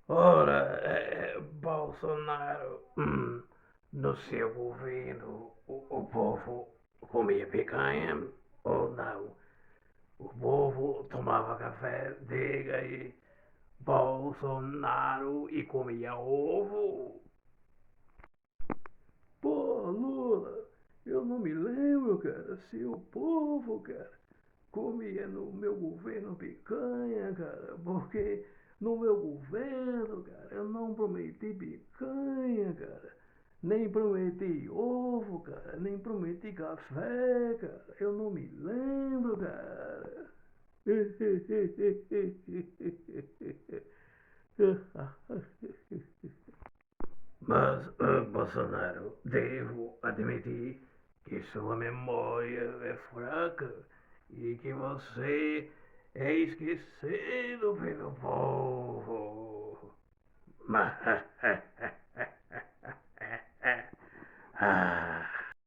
Ora, Bolsonaro, no seu governo, o povo comia picanha ou não? O povo tomava café, diga aí, Bolsonaro e comia ovo? Pô, Lula, eu não me lembro, cara, se o povo, cara, comia no meu governo picanha, cara, porque no meu governo, cara, eu não prometi picanha, cara, nem prometi ovo, cara, nem prometi café, cara, eu não me lembro, cara. Mas, Bolsonaro, devo admitir que sua memória é fraca e que você é esquecido pelo povo. Mas,